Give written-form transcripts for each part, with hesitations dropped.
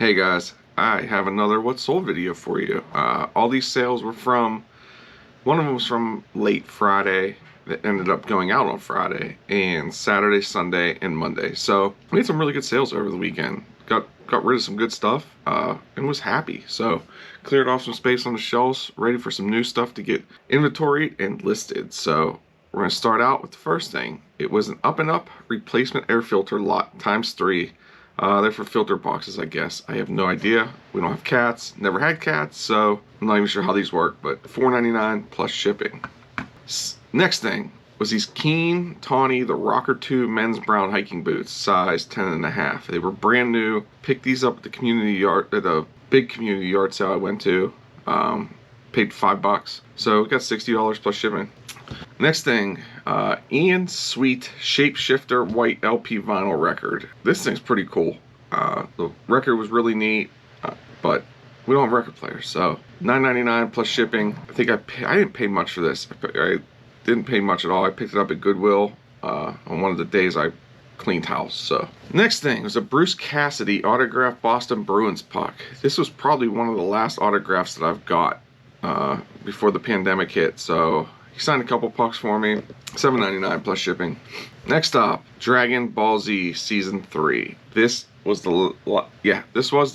Hey guys, I have another What Sold video for you. All these sales were from, one of them was from late Friday that ended up going out on Friday, and Saturday, Sunday, and Monday. So I made some really good sales over the weekend. Got rid of some good stuff and was happy. So cleared off some space on the shelves, ready for some new stuff to get inventoried and listed. So we're going to start out with the first thing. It was an up and up replacement air filter lot ×3. They're for filter boxes, I guess. I have no idea. We don't have cats, never had cats, so I'm not even sure how these work, but $4.99 plus shipping. Next thing was these Keen Tawny, the Rocker 2 men's brown hiking boots, size 10.5. They were brand new. Picked these up at the community yard, at a big community yard sale I went to. Paid $5, so we got $60 plus shipping. Next thing, Ian Sweet Shapeshifter White LP Vinyl Record. This thing's pretty cool. The record was really neat, but we don't have record players, so $9.99 plus shipping. I think I didn't pay much for this. I didn't pay much at all. I picked it up at Goodwill on one of the days I cleaned house. So next thing was a Bruce Cassidy autographed Boston Bruins puck. This was probably one of the last autographs that I've got before the pandemic hit, so he signed a couple pucks for me, $7.99 plus shipping. Next up, Dragon Ball Z Season 3. This was the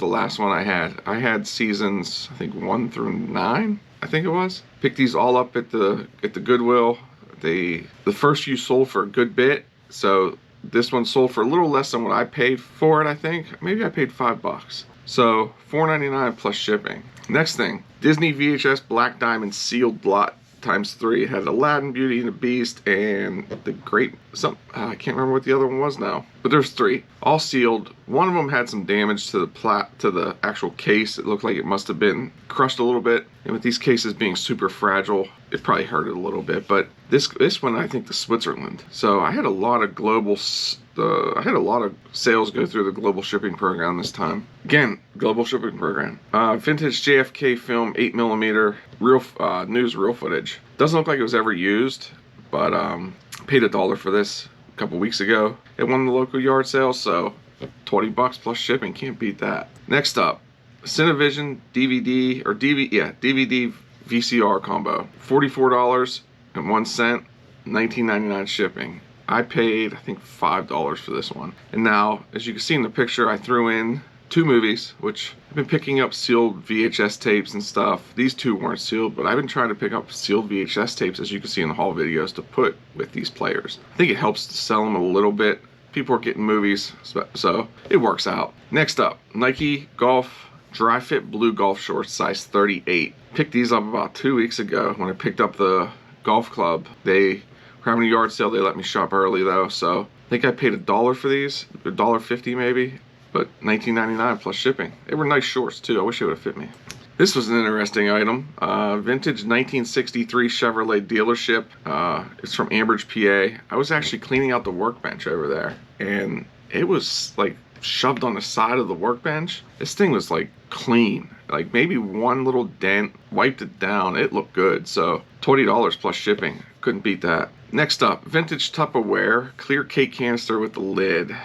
last one I had. I had seasons, I think 1 through 9, I think it was. Picked these all up at the Goodwill. The first few sold for a good bit, so this one sold for a little less than what I paid for it, I think. Maybe I paid $5. So $4.99 plus shipping. Next thing, Disney VHS Black Diamond sealed lot ×3. It had Aladdin, Beauty and the Beast, and the Great I can't remember what the other one was now, but there's 3 all sealed. One of them had some damage to the actual case. It looked like it must have been crushed a little bit, and with these cases being super fragile, it probably hurt it a little bit. But this one, I think, to Switzerland. So I had a lot of sales go through the global shipping program this time. Again, global shipping program. Vintage JFK film 8mm real news reel footage. Doesn't look like it was ever used, but paid $1 for this a couple weeks ago at one of the local yard sales, so $20 plus shipping. Can't beat that. Next up, Cinevision DVD DVD VCR combo, $44.01, $19.99 shipping. I paid, I think, $5 for this one. And now, as you can see in the picture, I threw in 2 movies, which I've been picking up sealed VHS tapes and stuff. These 2 weren't sealed, but I've been trying to pick up sealed VHS tapes, as you can see in the haul videos, to put with these players. I think it helps to sell them a little bit. People are getting movies, so it works out. Next up, Nike Golf Dry Fit Blue Golf Shorts, size 38. Picked these up about 2 weeks ago when I picked up the golf club. They were having a yard sale. They let me shop early though, so I think I paid $1 for these, $1.50 maybe, but $19.99 plus shipping. They were nice shorts too. I wish it would have fit me. This was an interesting item. Vintage 1963 Chevrolet dealership. It's from Ambridge, PA. I was actually cleaning out the workbench over there, and it was like shoved on the side of the workbench. This thing was like clean, like maybe one little dent, wiped it down. It looked good, so $20 plus shipping. Couldn't beat that. Next up, vintage Tupperware clear cake canister with the lid.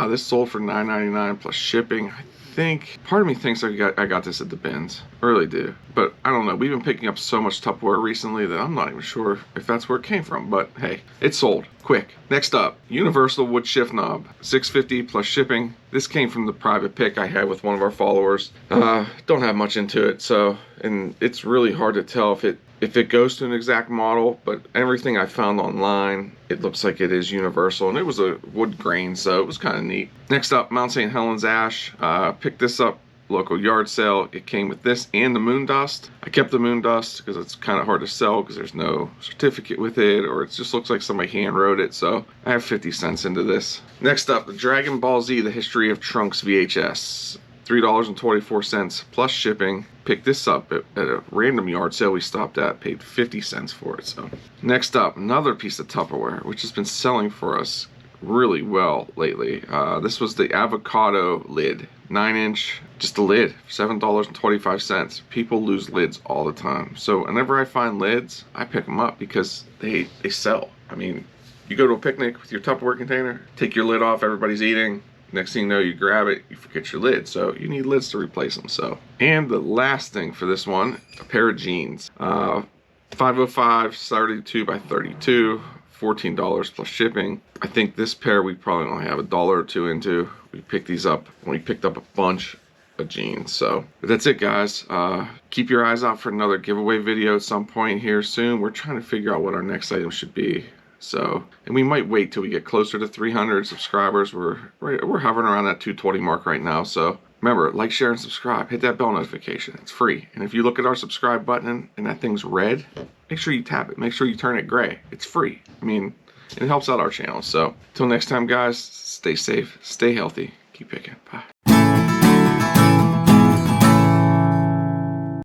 This sold for $9.99 plus shipping. I think part of me thinks I got this at the bins. I really do, but I don't know. We've been picking up so much Tupperware recently that I'm not even sure if that's where it came from, but hey, it sold quick. Next up, universal wood shift knob, $6.50 plus shipping. This came from the private pick I had with one of our followers. Don't have much into it, so, and it's really hard to tell if it goes to an exact model, but everything I found online, it looks like it is universal, and it was a wood grain, so it was kind of neat. Next up, Mount St. Helens ash. Picked this up local yard sale. It came with this and the moon dust. I kept the moon dust because it's kind of hard to sell because there's no certificate with it, or it just looks like somebody hand wrote it, so I have 50 cents into this. Next up, the Dragon Ball Z The History of Trunks VHS, $3.24 plus shipping. Picked this up at a random yard sale we stopped at, paid 50 cents for it. So next up, another piece of Tupperware which has been selling for us really well lately. This was the avocado lid, 9-inch, just a lid, $7.25. People lose lids all the time, so whenever I find lids, I pick them up because they sell. I mean, you go to a picnic with your Tupperware container, take your lid off, everybody's eating, Next thing you know, you grab it, you forget your lid. So you need lids to replace them. So, and the last thing for this one, a pair of jeans. 505, 32 by 32, $14 plus shipping. I think this pair we probably only have $1 or $2 into. We picked these up and we picked up a bunch of jeans. So that's it, guys. Keep your eyes out for another giveaway video at some point here soon. We're trying to figure out what our next item should be. So, and we might wait till we get closer to 300 subscribers. We're hovering around that 220 mark right now. So remember, like, share, and subscribe. Hit that bell notification. It's free. And if you look at our subscribe button and that thing's red, make sure you tap it. Make sure you turn it gray. It's free. I mean, it helps out our channel. So until next time, guys, stay safe, stay healthy, keep picking. Bye.